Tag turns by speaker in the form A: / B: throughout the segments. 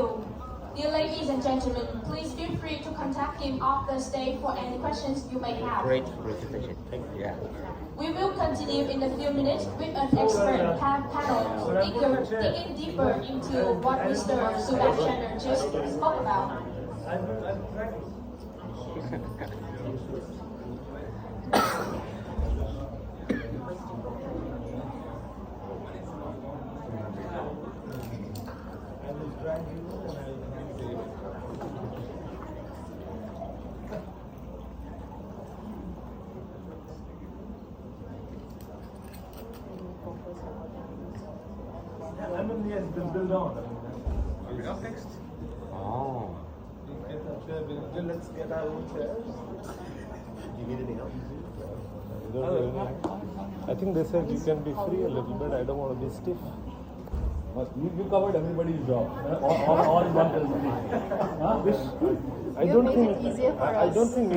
A: you. Dear ladies and gentlemen, please feel free to contact him off the stage for any questions you may have.
B: Great presentation. Yeah.
A: We will continue in a few minutes with an expert panel digging deeper into what Mr. Subhash Chandra just spoke about.
C: Yes, build on.
D: Are we up next?
B: Oh.
C: Let's get our own chairs.
D: Do you need anything else?
C: I think they said you can be free a little bit. I don't want to be stiff. You covered everybody's job. All one I
E: You
C: don't
E: made
C: think
E: it easier for
C: I don't
E: us.
C: think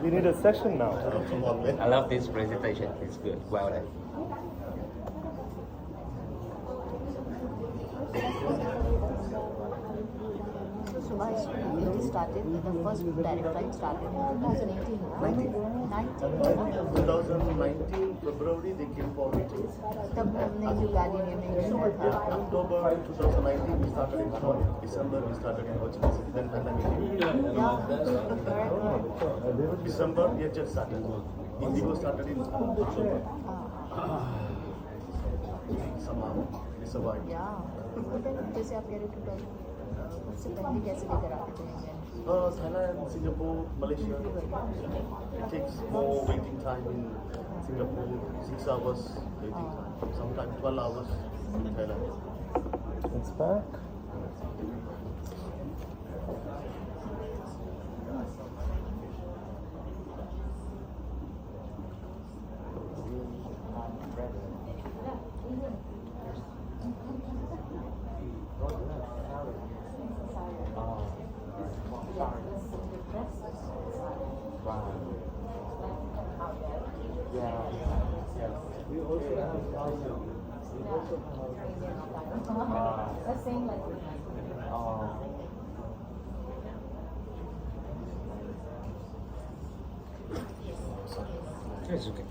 C: we need a session now.
D: Come on, man.
B: I love this presentation. It's good. Well done.
E: So Subhash, you started, the first direct flight started in 2018, right?
D: 2019 February they came for meeting.
E: तब हमने जो गाड़ी में किया था
D: October 2019 we started in Hanoi. December we started in Ho Chi Minh City. Then pandemic came.
E: correct.
D: December we had just started. Indigo started in October. Somehow we survived.
E: Yeah. जैसे आप कह रहे थे उससे पहले कैसे लेकर आते थे Indian?
D: Thailand, Singapore, Malaysia. It takes more waiting time in Singapore. 6 hours waiting time. Sometimes 12 hours in Thailand.
C: It's back.
E: Let's sing like
B: It's okay.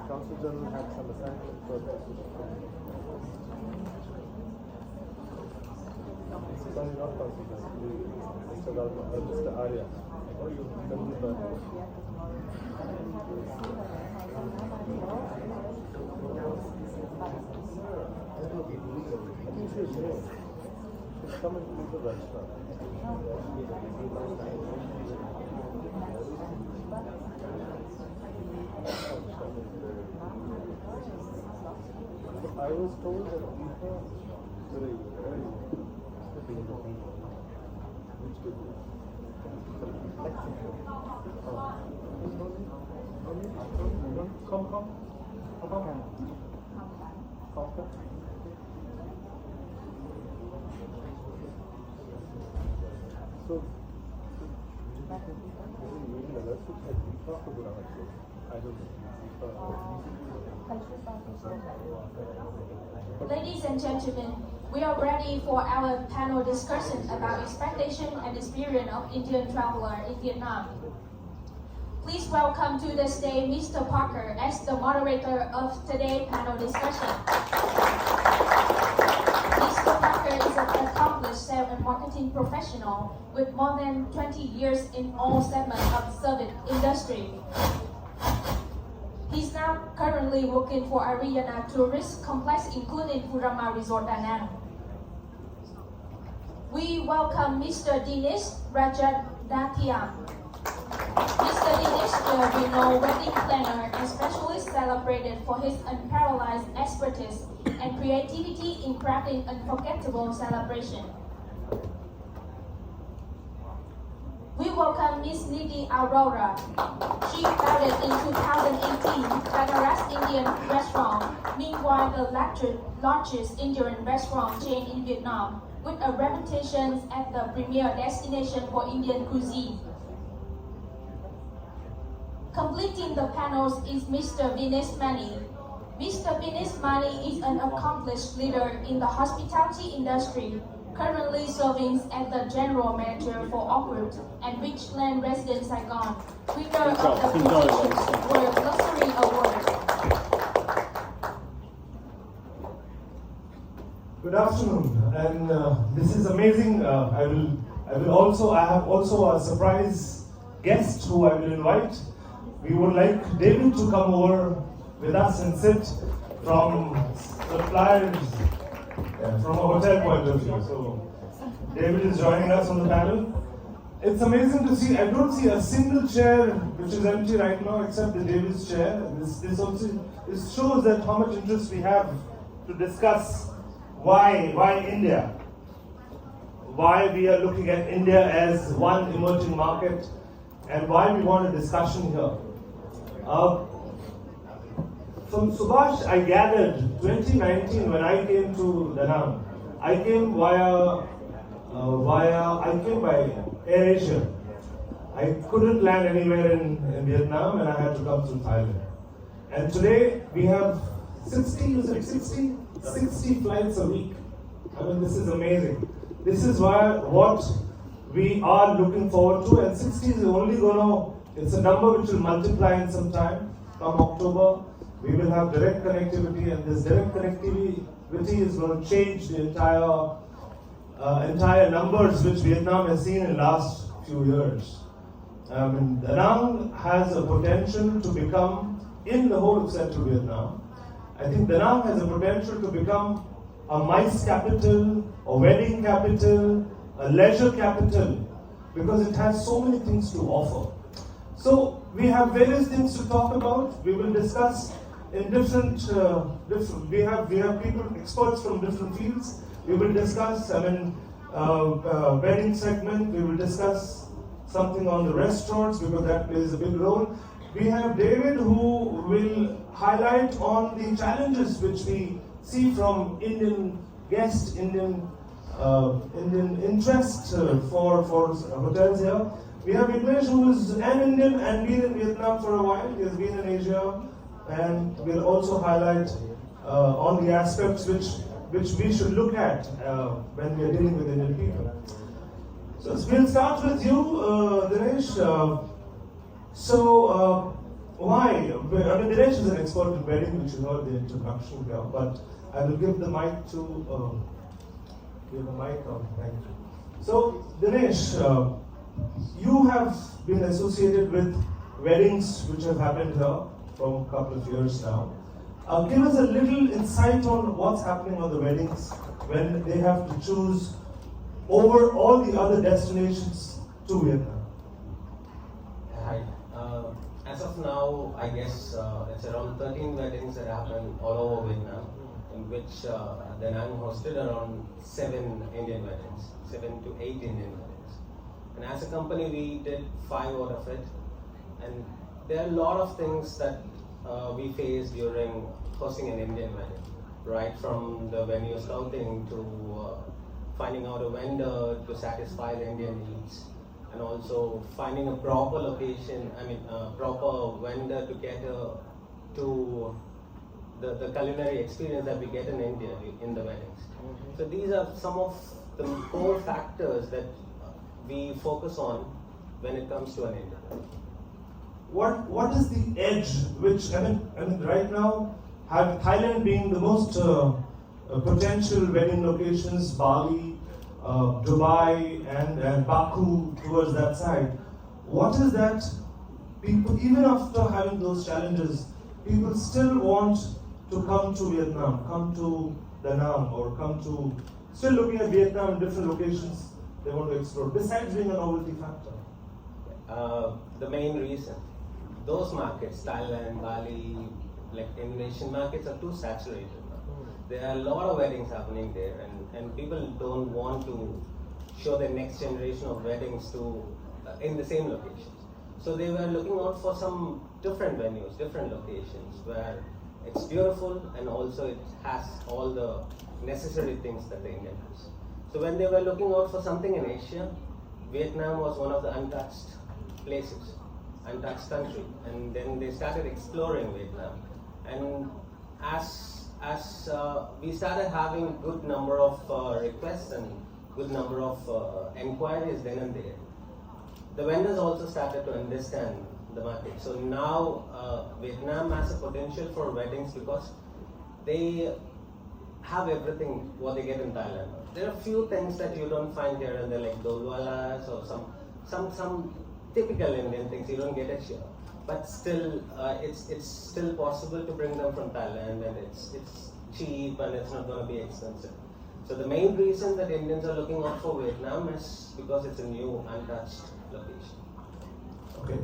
C: Council General had some assignment for Sorry, not Council General. Mr. Arya. Or you can do that. Come and do the restaurant. I was told that people come. So,
A: Ladies and gentlemen, we are ready for our panel discussion about expectation and experience of Indian traveler in Vietnam. Please welcome to the stage Mr. Parker as the moderator of today's panel discussion. Mr. Parker is an accomplished sales and marketing professional with more than 20 years in all segments of the service industry. He's now currently working for Ariana Tourist Complex, including Furama Resort Da Nang. We welcome Mr. Dinesh Rajadhathiam. Mr. Dinesh is a renowned wedding planner and specialist celebrated for his unparalleled expertise and creativity in crafting unforgettable celebration. We welcome Ms. Nidhi Arora. She founded in 2018 Banaras Indian Restaurant, meanwhile the largest Indian restaurant chain in Vietnam, with a reputation as the premier destination for Indian cuisine. Completing the panels is Mr. Vinesh Mani. Mr. Vinesh Mani is an accomplished leader in the hospitality industry, currently serving as the General Manager for Oakwood and Richland Residence Saigon, winner of the prestigious World Luxury Award.
F: Good afternoon, and this is amazing. I have also a surprise guest who I will invite. We would like David to come over with us and sit from suppliers, from a hotel point of view. So David is joining us on the panel. It's amazing to see. I don't see a single chair which is empty right now except the David's chair. This shows that how much interest we have to discuss why India, why we are looking at India as one emerging market, and why we want a discussion here. From Subhash, I gathered 2019 when I came to Da Nang, I came by AirAsia. I couldn't land anywhere in Vietnam, and I had to come through Thailand. And today we have 60 flights a week. I mean, this is amazing. This is what we are looking forward to, and 60 is only it's a number which will multiply in some time. Come October, we will have direct connectivity, and this direct connectivity is going to change the entire numbers which Vietnam has seen in the last few years. Da Nang has a potential to become, in the whole of central Vietnam, I think Da Nang has a potential to become a MICE capital, a wedding capital, a leisure capital, because it has so many things to offer. So we have various things to talk about. We will discuss in different we have people, experts from different fields. We will discuss, wedding segment. We will discuss something on the restaurants because that plays a big role. We have David who will highlight on the challenges which we see from Indian guests, Indian interest for hotels here. We have Vignesh who is an Indian and been in Vietnam for a while. He has been in Asia, and will also highlight on the aspects which we should look at when we are dealing with Indian people. So we'll start with you, Dinesh. Why? Dinesh is an expert in wedding, which you heard the introduction here, but I will give the mic to thank you. So, Dinesh, you have been associated with weddings which have happened here for a couple of years now. Give us a little insight on what's happening on the weddings when they have to choose over all the other destinations to Vietnam.
G: Hi. As of now, I guess it's around 13 weddings that happen all over Vietnam, in which Da Nang hosted around 7 Indian weddings, 7 to 8 Indian weddings. And as a company, we did 5 out of it. And there are a lot of things that we face during hosting an Indian wedding, right from the venue scouting to finding out a vendor to satisfy the Indian needs, and also finding a proper location, proper vendor to cater to the culinary experience that we get in India in the weddings. Mm-hmm. So these are some of the core factors that we focus on when it comes to an Indian wedding.
F: What is the edge which, right now, Thailand being the most potential wedding locations, Bali, Dubai, and Baku towards that side. What is that? People, even after having those challenges, people still want to come to Vietnam, come to Da Nang, or still looking at Vietnam in different locations they want to explore, besides being a novelty factor.
G: The main reason, those markets, Thailand, Bali, like Indonesian markets, are too saturated now. There are a lot of weddings happening there, and people don't want to show their next generation of weddings in the same locations. So they were looking out for some different venues, different locations where it's beautiful and also it has all the necessary things that the Indian has. So when they were looking out for something in Asia, Vietnam was one of the untouched places, untouched country, and then they started exploring Vietnam. And as we started having good number of requests and good number of enquiries then and there, the vendors also started to understand the market. So now Vietnam has a potential for weddings because they have everything what they get in Thailand. There are few things that you don't find here, and they're like dolwalas or some typical Indian things you don't get it here. But still, it's still possible to bring them from Thailand, and it's cheap and it's not going to be expensive. So the main reason that Indians are looking out for Vietnam is because it's a new untouched location.
F: Okay.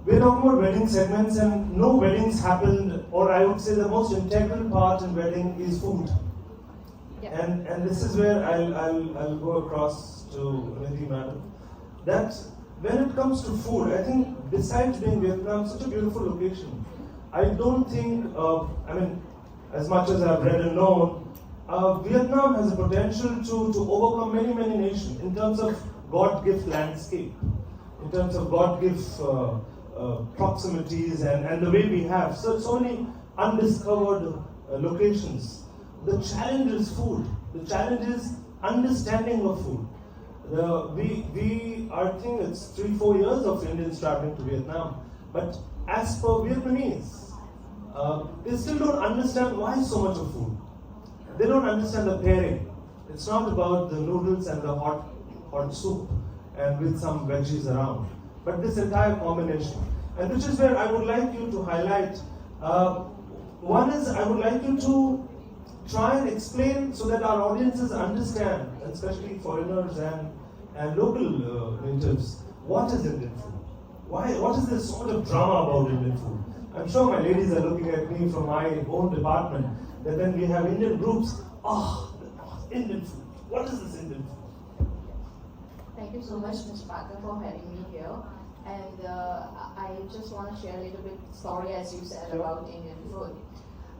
F: We're talking about wedding segments, and no weddings happened, or I would say the most integral part in wedding is food.
E: Yeah.
F: And this is where I'll go across to Nidhi madam. That when it comes to food, I think besides being Vietnam such a beautiful location, I don't think, as much as I've read and known, Vietnam has a potential to overcome many nations in terms of God-gift landscape, in terms of God-gift proximities and the way we have so many undiscovered locations. The challenge is food. The challenge is understanding of food. I think it's 3-4 years of Indians traveling to Vietnam, but as per Vietnamese, they still don't understand why so much of food. They don't understand the pairing. It's not about the noodles and the hot soup and with some veggies around, but this entire combination. And which is where I would like you to highlight. One is I would like you to try and explain so that our audiences understand, especially foreigners and local natives, what is Indian food? What is this sort of drama about Indian food? I'm sure my ladies are looking at me from my own department, that when we have Indian groups, Indian food. What is this Indian food?
E: Thank you so much, Mr. Parker, for having me here. And I just want to share a little bit story, as you said, about Indian food.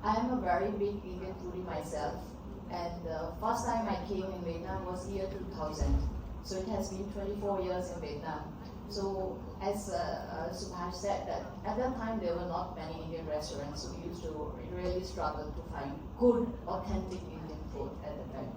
E: I am a very big Indian foodie myself, and the first time I came in Vietnam was year 2000. So it has been 24 years in Vietnam. So as Subhash said, that at that time there were not many Indian restaurants, so we used to really struggle to find good, authentic Indian food at the time.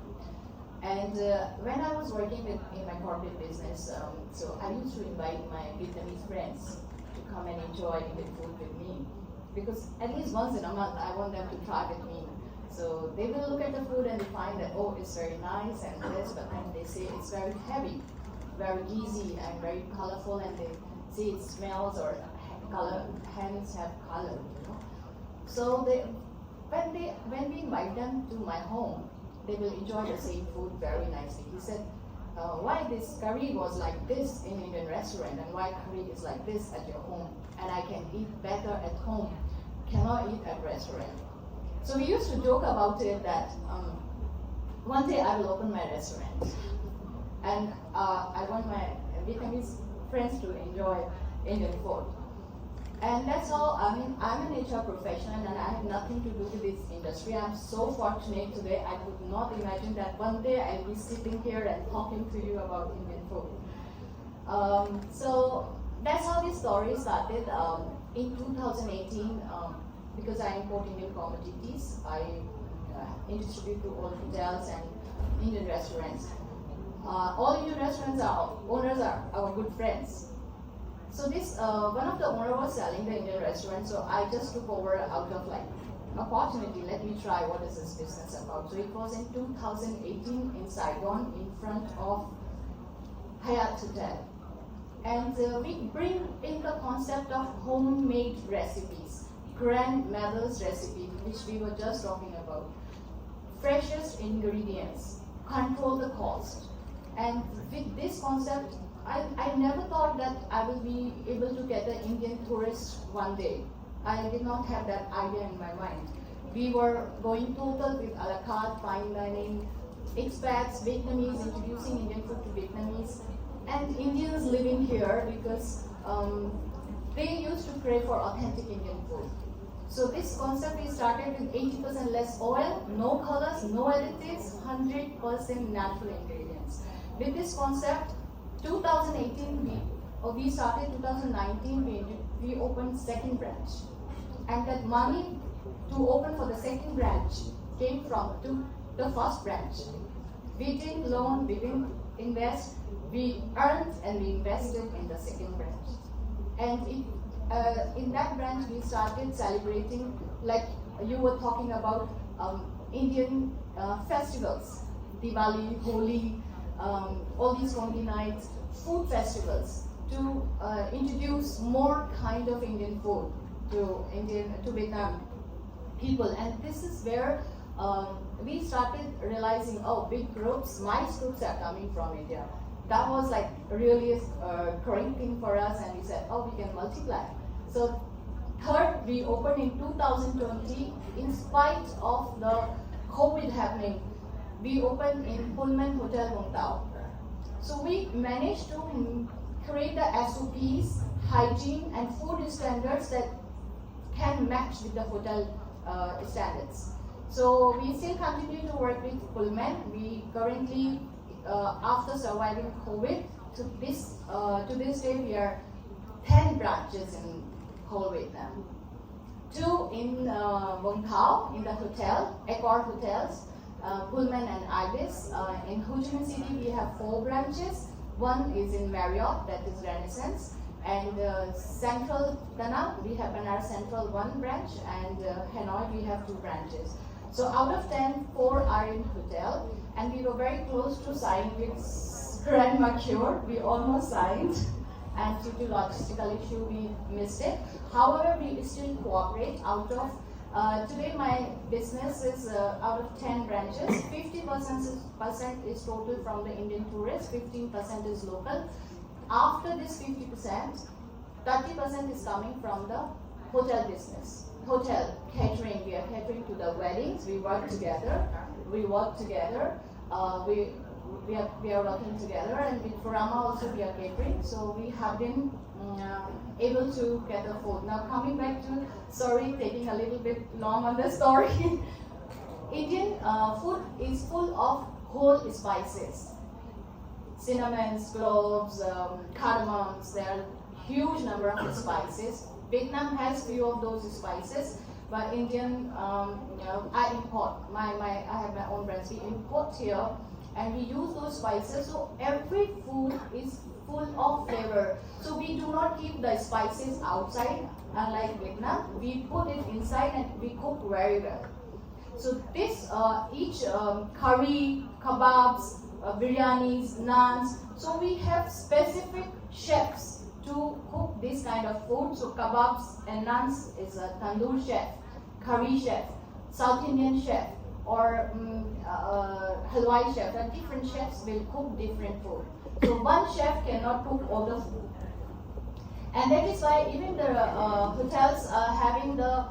E: And when I was working in my corporate business, so I used to invite my Vietnamese friends to come and enjoy Indian food with me. Because at least once in a month, I want them to try with me. So they will look at the food and they find that, oh, it's very nice and this, but then they say it's very heavy, very easy and very colorful, and they say it smells or hands have color, you know. So when we invite them to my home, they will enjoy the same food very nicely. He said, why this curry was like this in Indian restaurant and why curry is like this at your home, and I can eat better at home, cannot eat at restaurant. So we used to joke about it that one day I will open my restaurant and I want my Vietnamese friends to enjoy Indian food. And that's all. I mean, I'm an HR professional and I have nothing to do with this industry. I'm so fortunate today. I could not imagine that one day I'll be sitting here and talking to you about Indian food. So that's how this story started. In 2018, because I import Indian commodities, I distribute to all hotels and Indian restaurants. All Indian restaurants owners are our good friends. So this one of the owner was selling the Indian restaurant, so I just took over out of like opportunity. Let me try what is this business about. So it was in 2018 in Saigon, in front of Hyatt Hotel, and we bring in the concept of homemade recipes, grandmother's recipe, which we were just talking about. Freshest ingredients, control the cost, and with this concept, I never thought that I will be able to get an Indian tourist one day. I did not have that idea in my mind. We were going total with a la carte, fine dining, expats, Vietnamese, introducing Indian food to Vietnamese, and Indians living here because they used to crave for authentic Indian food. So this concept we started with 80% less oil, no colors, no additives, 100% natural ingredients. With this concept, 2018 we started 2019 we opened second branch, and that money to open for the second branch came from the first branch. We didn't loan, we didn't invest, we earned and we invested in the second branch. And in that branch we started celebrating, like you were talking about, Indian festivals, Diwali, Holi, all these Kongi nights, food festivals, to introduce more kind of Indian food to Vietnam people. And this is where we started realizing, oh, big groups, mice groups are coming from India. That was like really a great thing for us, and we said, oh, we can multiply. So third, we opened in 2020, in spite of the COVID happening. We opened in Pullman Hotel Vung Tau. So we managed to create the SOPs, hygiene and food standards that can match with the hotel standards. So we still continue to work with Pullman. We currently, after surviving COVID, to this day we are 10 branches in whole Vietnam. 2 in Vung Tau, in the hotel, Accor Hotels, Pullman and Ibis. In Ho Chi Minh City we have 4 branches. 1 is in Marriott, that is Renaissance. And Central Da Nang, we have Benares Central 1 branch, and Hanoi we have 2 branches. So out of 10, 4 are in hotel, and we were very close to sign with Grand Mercure. We almost signed, and due to logistical issue we missed it. However, we still cooperate. Out of today my business is out of 10 branches, 50% is total from the Indian tourists, 15% is local. After this 50%, 30% is coming from the hotel business. Hotel catering, we are catering to the weddings. We work together. We are working together, and with Furama also we are catering. So we have been able to get the food. Now coming back to, sorry, taking a little bit long on the story. Indian food is full of whole spices. Cinnamons, cloves, cardamoms, there are huge number of spices. Vietnam has few of those spices, but Indian, I import. I have my own brands. We import here, and we use those spices. So every food is full of flavor. So we do not keep the spices outside, unlike Vietnam. We put it inside and we cook very well. So this each curry, kebabs, biryanis, naans. So we have specific chefs to cook this kind of food. So kebabs and naans is a tandoor chef, curry chef, South Indian chef, or halwai chef. And different chefs will cook different food. So one chef cannot cook all the food. And that is why even the hotels are having the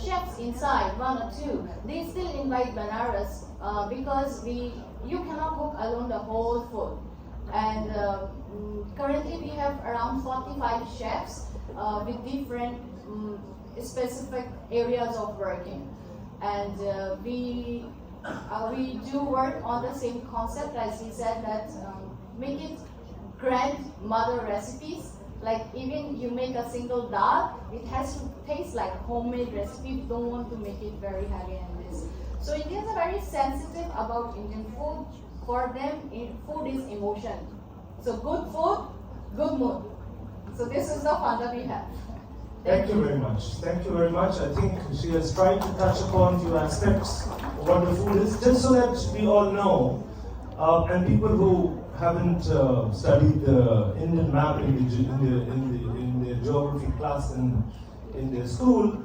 E: chefs inside, 1 or 2. They still invite Benares because you cannot cook alone the whole food. And currently we have around 45 chefs with different specific areas of working. And we do work on the same concept, as we said, that make it grandmother recipes. Like even you make a single dal, it has to taste like homemade recipe. We don't want to make it very heavy and this. So Indians are very sensitive about Indian food. For them, food is emotion. So good food, good mood. So this is the fun that we have.
F: Thank you very much. Thank you very much. I think she has tried to touch upon few aspects of what the food is, just so that we all know, and people who haven't studied the Indian map in the geography class in their school,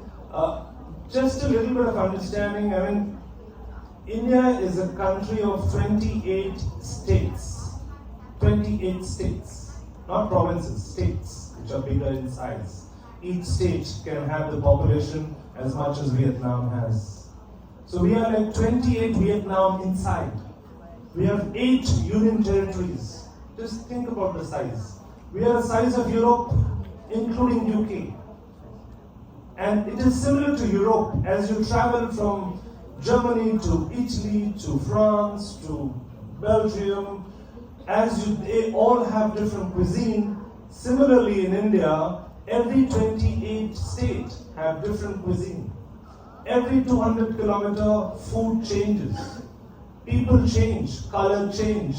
F: just a little bit of understanding. I mean, India is a country of 28 states. 28 states, not provinces, states, which are bigger in size. Each state can have the population as much as Vietnam has. So we are like 28 Vietnam inside. We have 8 union territories. Just think about the size. We are the size of Europe, including UK. And it is similar to Europe. As you travel from Germany to Italy to France to Belgium, they all have different cuisine. Similarly in India, every 28 states have different cuisine. Every 200 kilometer, food changes. People change, color change,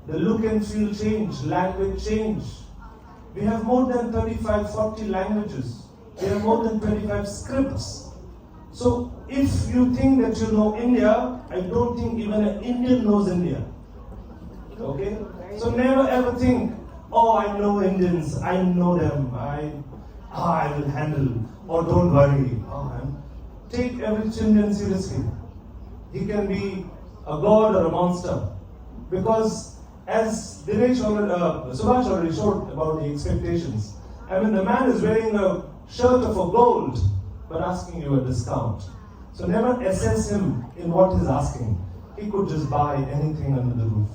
F: the look and feel change, language change. We have more than 35, 40 languages. We have more than 25 scripts. So if you think that you know India, I don't think even an Indian knows India. Okay? So never ever think, oh, I know Indians, I know them, I will handle, or don't worry. Take every Indian seriously. He can be a god or a monster. Because as Subhash already showed about the expectations, I mean, the man is wearing a shirt of a gold, but asking you a discount. So never assess him in what he's asking. He could just buy anything under the roof.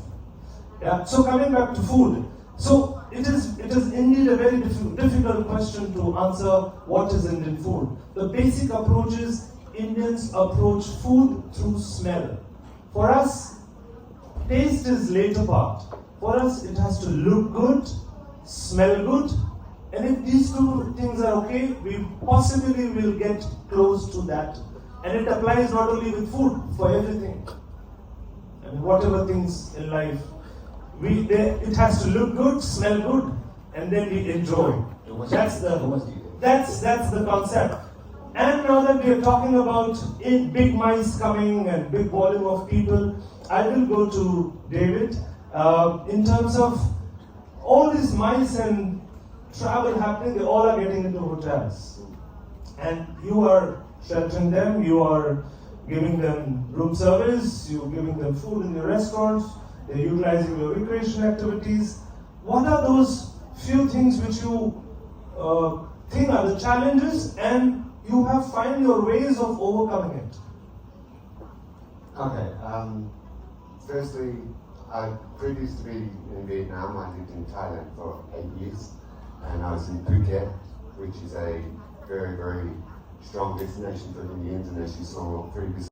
F: Yeah. So coming back to food. So it is indeed a very difficult question to answer what is Indian food. The basic approach is Indians approach food through smell. For us, taste is later part. For us, it has to look good, smell good, and if these two things are okay, we possibly will get close to that. And it applies not only with food, for everything. And whatever things in life, it has to look good, smell good, and then we enjoy. That's the concept. And now that we are talking about big mice coming and big volume of people, I will go to David. In terms of all these mice and travel happening, they all are getting into hotels. And you are sheltering them, you are giving them room service, you're giving them food in your restaurants, they're utilizing your recreation activities. What are those few things which you think are the challenges and you have find your ways of overcoming it?
H: Okay. Firstly, previous to being in Vietnam, I lived in Thailand for 8 years, and I was in Phuket, which is a very, very strong destination for Indians, and as you saw previously.